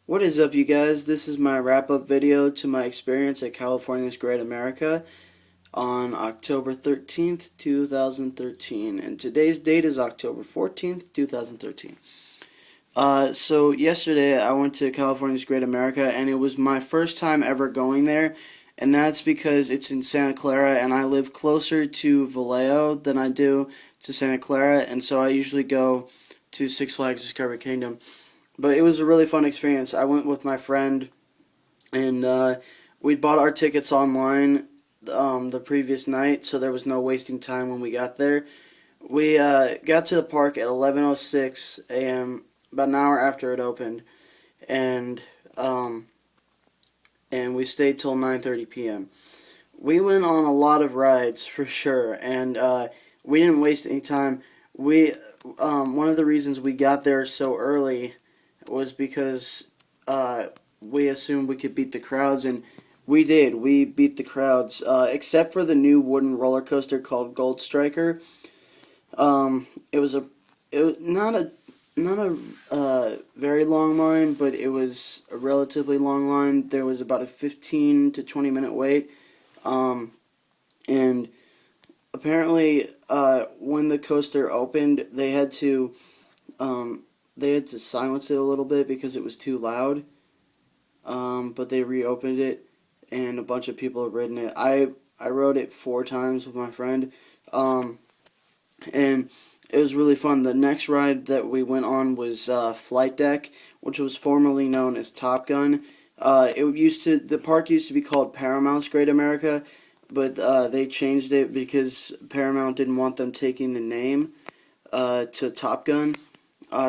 What is up, you guys? This is my wrap-up video to my experience at California's Great America on October 13th, 2013. And today's date is October 14th, 2013. So yesterday I went to California's Great America, and it was my first time ever going there. And that's because it's in Santa Clara, and I live closer to Vallejo than I do to Santa Clara. And so I usually go to Six Flags Discovery Kingdom. But it was a really fun experience. I went with my friend, and we bought our tickets online the previous night, so there was no wasting time when we got there. We got to the park at 11:06 a.m., about an hour after it opened, and um, and we stayed till 9:30 p.m. We went on a lot of rides for sure, and we didn't waste any time. We One of the reasons we got there so early was because we assumed we could beat the crowds, and we did. We beat the crowds, except for the new wooden roller coaster called Gold Striker. It was not a very long line, but it was a relatively long line. There was about a 15 to 20 minute wait, and apparently, when the coaster opened, they had to silence it a little bit because it was too loud. But they reopened it, and a bunch of people have ridden it. I rode it 4 times with my friend, and it was really fun. The next ride that we went on was Flight Deck, which was formerly known as Top Gun. The park used to be called Paramount's Great America, but they changed it because Paramount didn't want them taking the name to Top Gun,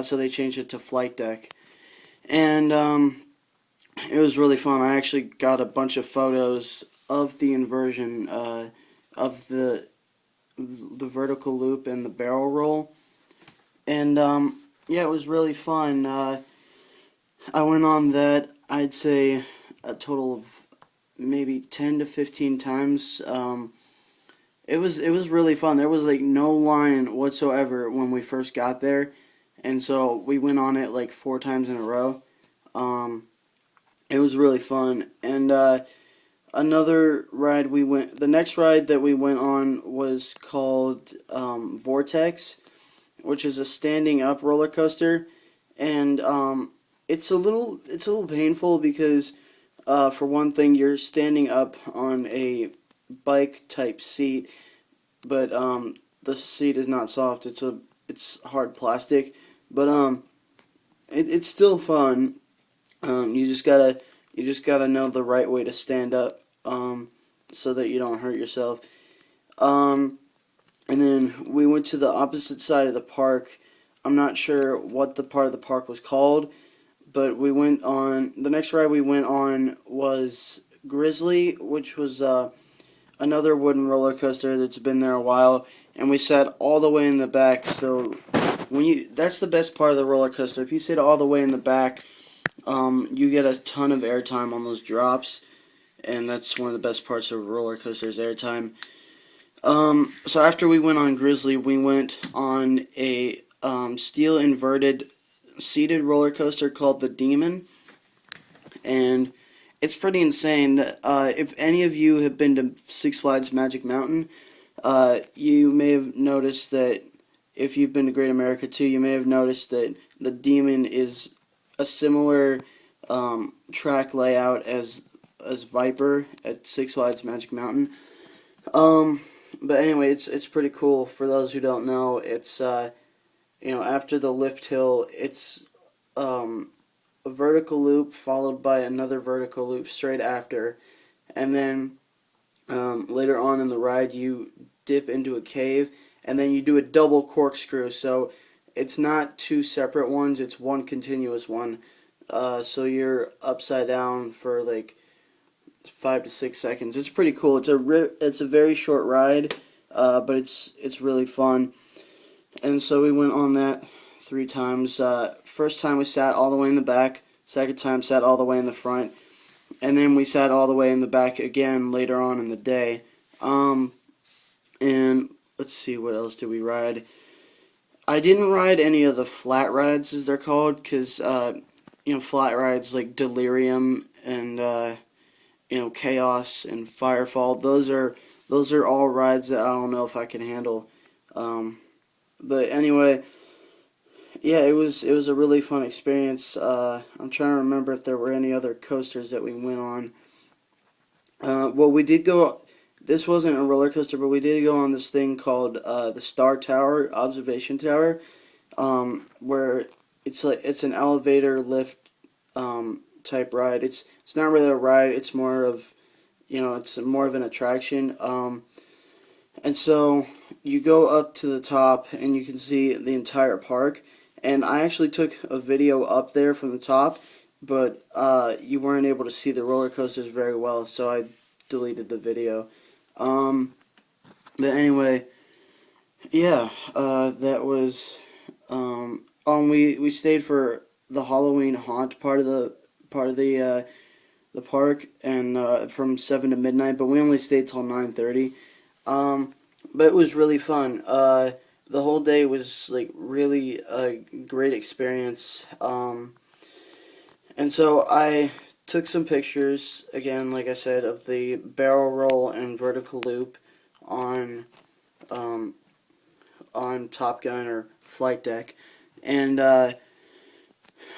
so they changed it to Flight Deck. And it was really fun. I actually got a bunch of photos of the inversion, of the vertical loop and the barrel roll, and yeah, it was really fun. I went on that, I'd say, a total of maybe 10 to 15 times. It was really fun. There was like no line whatsoever when we first got there, and so we went on it like 4 times in a row. Um, it was really fun, and the next ride that we went on was called Vortex, which is a standing up roller coaster, and it's a little painful because for one thing, you're standing up on a bike type seat, but the seat is not soft. It's hard plastic, but it's still fun. You just gotta know the right way to stand up, so that you don't hurt yourself. Um, and then we went to the opposite side of the park. I'm not sure what the part of the park was called, but the next ride we went on was Grizzly, which was another wooden roller coaster that's been there a while, and we sat all the way in the back. So that's the best part of the roller coaster. If you sit all the way in the back, you get a ton of airtime on those drops, and that's one of the best parts of roller coasters, airtime. So after we went on Grizzly, we went on a steel inverted seated roller coaster called the Demon, and it's pretty insane. That if any of you have been to Six Flags Magic Mountain, you may have noticed that if you've been to Great America too, you may have noticed that the Demon is a similar track layout as Viper at Six Flags Magic Mountain. But anyway, it's pretty cool. For those who don't know, it's after the lift hill, it's a vertical loop followed by another vertical loop straight after, and then later on in the ride you dip into a cave, and then you do a double corkscrew. So it's not 2 separate ones; it's one continuous one. So you're upside down for like 5 to 6 seconds. It's pretty cool. It's a very short ride, but it's really fun. And so we went on that 3 times. First time we sat all the way in the back. Second time sat all the way in the front, and then we sat all the way in the back again later on in the day. And let's see, what else did we ride? I didn't ride any of the flat rides, as they're called, because flat rides like Delirium and Chaos and Firefall. Those are all rides that I don't know if I can handle. But anyway, yeah, it was a really fun experience. I'm trying to remember if there were any other coasters that we went on. Well, we did go. This wasn't a roller coaster, but we did go on this thing called the Star Tower Observation Tower, where it's an elevator lift type ride. It's not really a ride. It's more of it's more of an attraction. And so you go up to the top and you can see the entire park. And I actually took a video up there from the top, but you weren't able to see the roller coasters very well, so I deleted the video. But anyway, yeah, that was. We stayed for the Halloween haunt part of the park, and from 7 to midnight, but we only stayed till 9:30. But it was really fun. The whole day was like really a great experience. And so I took some pictures again, like I said, of the barrel roll and vertical loop on Top Gun or Flight Deck, and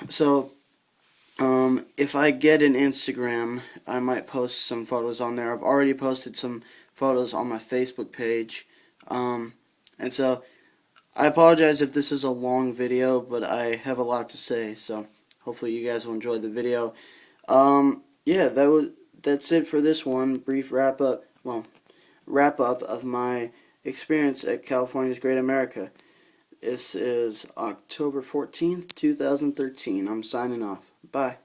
so. If I get an Instagram, I might post some photos on there. I've already posted some photos on my Facebook page. And so I apologize if this is a long video, but I have a lot to say, so hopefully you guys will enjoy the video. Yeah, that's it for this one. Brief wrap up of my experience at California's Great America. This is October 14th, 2013. I'm signing off. Bye.